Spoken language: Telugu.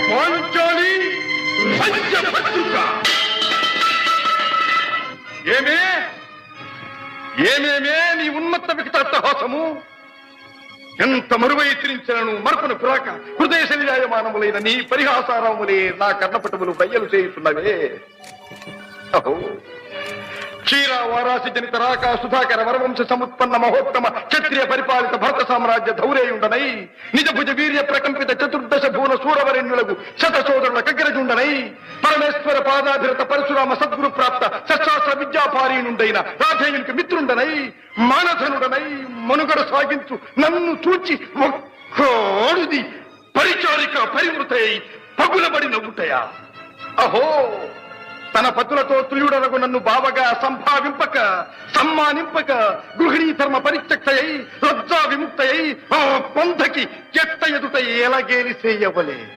పాంచాలి పంచభద్రుక. ఏమేమే నీ ఉన్మత్త వికటాట్టహాసము! ఎంత మరువై తిరించను మరపును పురాక హృదయ శరీరాయమానములైన నీ పరిహాసారములే నా కర్ణపటములు బయ్యలు చేయుతున్నవే. అహో, క్షీర వారాసి జనిత రాక సుధాకర వరవంశ సముత్పన్న మహోత్తమ క్షత్రియ పరిపాలిత భరత సామ్రాజ్య ధౌరేయుండనై నిజ భుజ వీర్య ప్రకంపిత చతుర్దశ భువన సూరవరెణ్యులకు శత సోదరుల కగ్రజుండనై పరమేశ్వర పాదాభిరత పరశురామ సద్గురు ప్రాప్త సశాస్త్ర విద్యాపారీనుండైన రాధేయునికి మిత్రుండనై మానధనుడనై మనుగడ సాగించు నన్ను చూచి ఒక్కోడిది పరిచారిక పరివృతై పగులబడి నవ్వుటయా. అహో, తన పతులతో తుల్యుడనగు నన్ను బావగా సంభావింపక సమ్మానింపక గృహిణీ ధర్మ పరిత్యక్తయై లజ్జా విముక్తయై ఆ పంధకి ఎట్ట ఎదుట ఎలాగేలి చేయవలే.